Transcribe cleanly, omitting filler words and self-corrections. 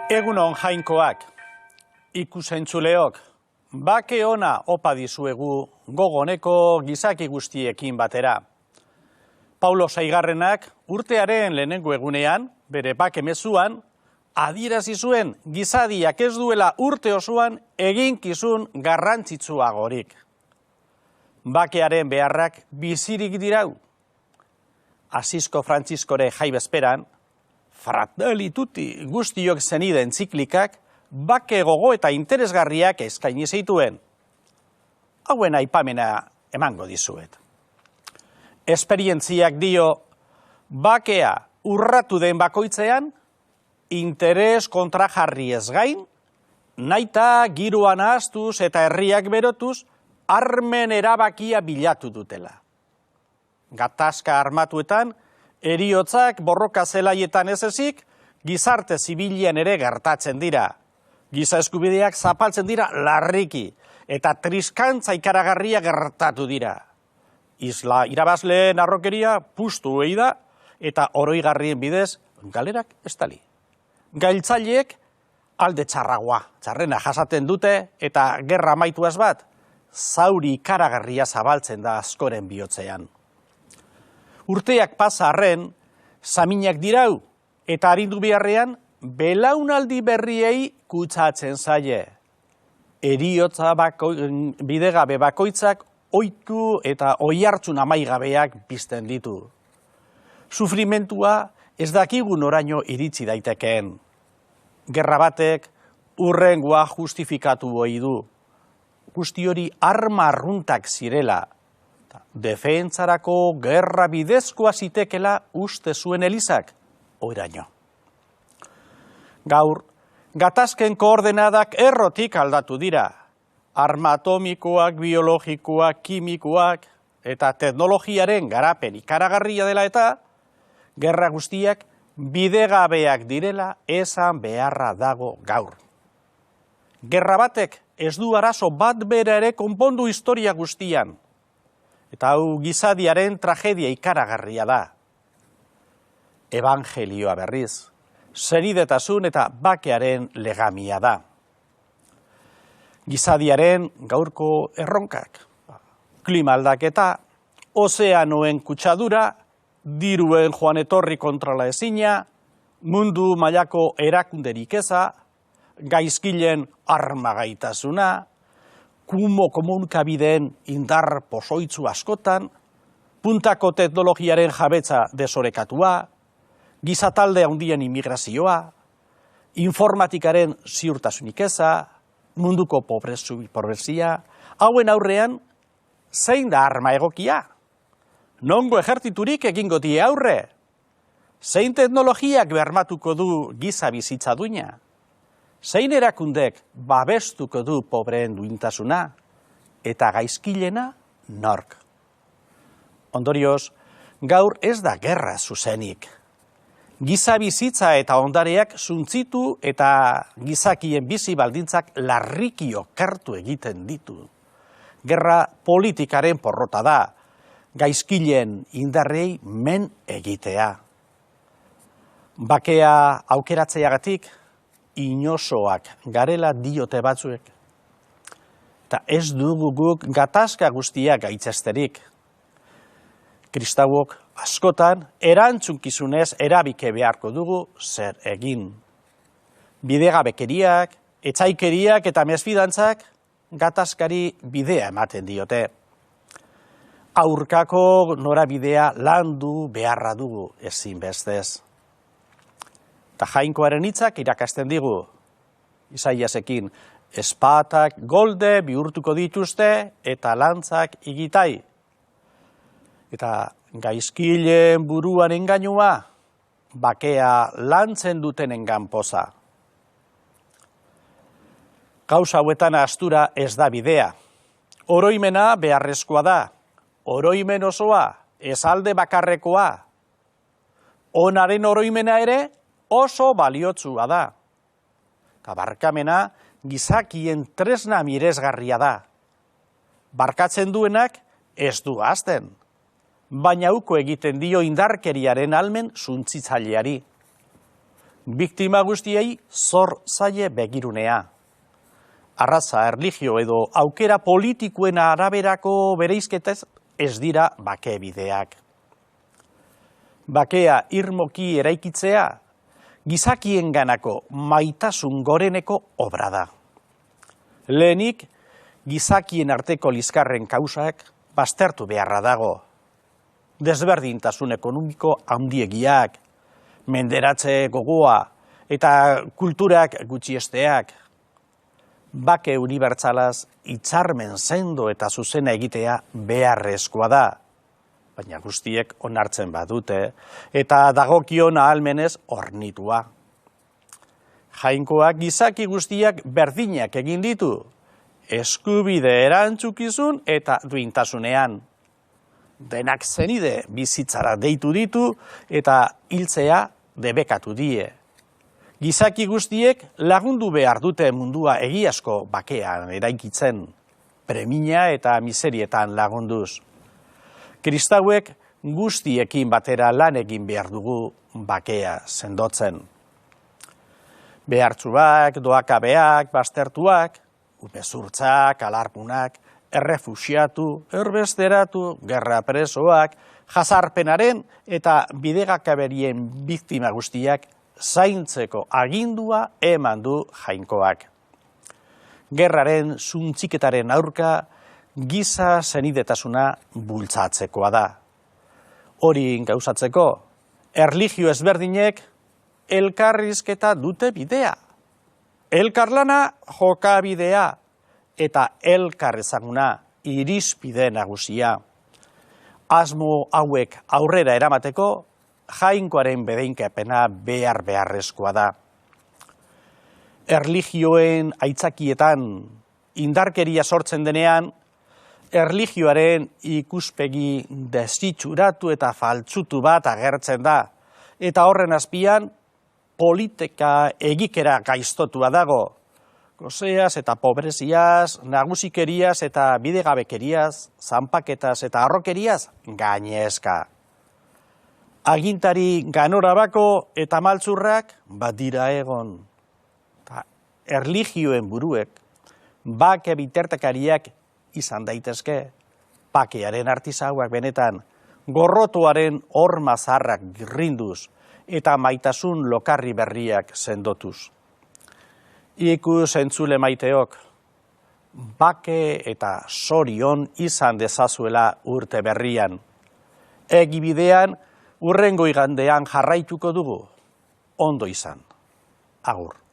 Egunon jainkoak, ikusentzuleok, bake ona opa dizuegu gogoneko gizaki guztiekin batera. Paulo Seigarrenak urtearen lehenengo egunean, bere bake mezuan, adierazi zuen gizadiak ez duela urte osoan eginkizun garrantzitsuagorik. Bakearen beharrak bizirik dirau. Asisko Frantziskore jai bezperan, Fratelli Tutti guztiok zenide entziklikak bake gogo eta interesgarriak eskaini zituen. Hauen aipamena emango dizuet. Esperientziak dio, bakea urratu den bakoitzean, interes kontrajarri ez gain, naita giroan ahaztuz eta herriak berotuz, armen erabakia bilatu dutela. Gatazka armatuetan, heriotzak borroka zelaietan ez ezik, gizarte zibilian ere gertatzen dira. Giza eskubideak zapaltzen dira larriki, eta triskantza ikaragarria gertatu dira. Isla irabazleen arrokeria pustu egi da, eta oroigarrien bidez galerak estali. Gailtzaileek alde txarrena jasaten dute, eta gerra amaituaz bat, zauri ikaragarria zabaltzen da askoren bihotzean. Urteak pasa arren, saminak dirau, eta arindu beharrean, belaunaldi berriei kutsatzen zaie. Heriotza bidegabe bakoitzak oiku eta oihartzun amaigabeak pizten ditu. Sufrimentua ez dakigu noraino iritsi daitekeen. Gerra batek hurrengoa justifikatu ohi du. Guzti hori arma arruntak zirela. Defentsarako gerra bidezkoa zitekela uste zuen Elizak, oraino. Gaur, gatazken koordenadak errotik aldatu dira. Arma atomikoak, biologikoak, kimikoak eta teknologiaren garapen ikaragarria dela eta gerra guztiak bidegabeak direla esan beharra dago gaur. Gerra batek ez du arazo bat bera ere konpondu historia guztian. Eta hau gizadiaren tragedia ikaragarria da. Evangelioa berriz, senidetasun eta bakearen legamia da. Gizadiaren gaurko erronkak, klima aldaketa, ozeanoen kutsadura, diruen joan etorri kontrola ezina, mundu mailako erakunderik eza, gaizkilen armagaitasuna, komunikabideen indar pozoitzu askotan, puntako teknologiaren jabetza desorekatua, gizatalde handien immigrazioa, informatikaren ziurtasunik eza, munduko pobrezia, hauen aurrean, zein da arma egokia? Nongo ejertiturik egingo die aurre? Zein teknologiak bermatuko du giza bizitza duina? Zein erakundek babestuko du pobreen duintasuna eta gaizkilena nork? Ondorioz, gaur ez da gerra zuzenik. Giza bizitza eta ondareak suntzitu eta gizakien bizi baldintzak larriki okertu egiten ditu. Gerra politikaren porrota da, gaizkilen indarrei men egitea. Bakea aukeratzeagatik, inozoak garela diote batzuek. Eta ez dugu guk gatazka guztiak gaitzesterik. Kristauok askotan erantzunkizunez erabike beharko dugu zer egin. Bidegabekeriak, etsaikeriak eta mesfidantzak gatazkari bidea ematen diote. Aurkako norabidea landu beharra dugu ezinbestez. Eta jainkoaren hitzak irakasten digu. Isaiasekin, espatak golde bihurtuko dituzte eta lantzak igitai. Eta gaizkileen buruan engainua, bakea lantzen duten engan poza. Gauza hauetan astura ez da bidea. Oroimena beharrezkoa da. Oroimen osoa, ez alde bakarrekoa. Onaren oroimena ere, oso baliotsua da. Eta barkamena gizakien tresna miresgarria da. Barkatzen duenak ez du ahazten, baina uko egiten dio indarkeriaren almen suntsitzaileari. biktima guztiei zor zaie begirunea. Arraza, erlijio edo aukera politikoen araberako bereizketez ez dira bake bideak. Bakea irmoki eraikitzea, gizakienganako maitasun goreneko obra da. Lehenik, gizakien arteko liskarren kausak baztertu beharra dago. Desberdintasun ekonomiko handiegiak, menderatze gogoa eta kulturak gutxiesteak. Bake unibertsalaz hitzarmen sendo eta zuzena egitea beharrezkoa da, baina guztiek onartzen badute eta dagokion ahalmenez hornitua. Jainkoak gizaki guztiak berdinak egin ditu, eskubide erantzukizun eta duintasunean. Denak zenide bizitzara deitu ditu eta hiltzea debekatu die. Gizaki guztiek lagundu behar dute mundua egiazko bakean eraikitzen, premina eta miserietan lagunduz. Kristauek guztiekin batera lan egin behar dugu bakea sendotzen. Behartsuak, doakabeak, baztertuak, umezurtzak, alarpunak, errefuxiatu, erbesteratu, gerra presoak, jazarpenaren eta bidegakaberien biktima guztiak zaintzeko agindua eman du jainkoak. Gerraren suntziketaren aurka giza zenidetasuna bultzatzekoa da. Hori gauzatzeko, erlijio ezberdinek elkarrizketa dute bidea. Elkarlana jokabidea eta elkar ezaguna irizpide nagusia. Asmo hauek aurrera eramateko, jainkoaren bedeinkapena beharrezkoa da. Erlijioen aitzakietan indarkeria sortzen denean, erlijioaren ikuspegi desitxuratu eta faltsutu bat agertzen da, eta horren azpian politika egikera gaiztotua dago. Goseaz eta pobreziaz, nagusikeriaz eta bidegabekeriaz, zanpaketaz eta arrokeriaz gainezka. Agintari ganorabako eta maltzurrak badira egon. Erlijioen buruek, bake bitartekariak izan daitezke, bakearen artisauak benetan, gorrotuaren horma zaharrak girrinduz eta maitasun lokarri berriak sendotuz. Ikus entzule maiteok, bake eta sorion izan dezazuela urte berrian. Egibidean, urrengo igandean jarraituko dugu, ondo izan. Agur.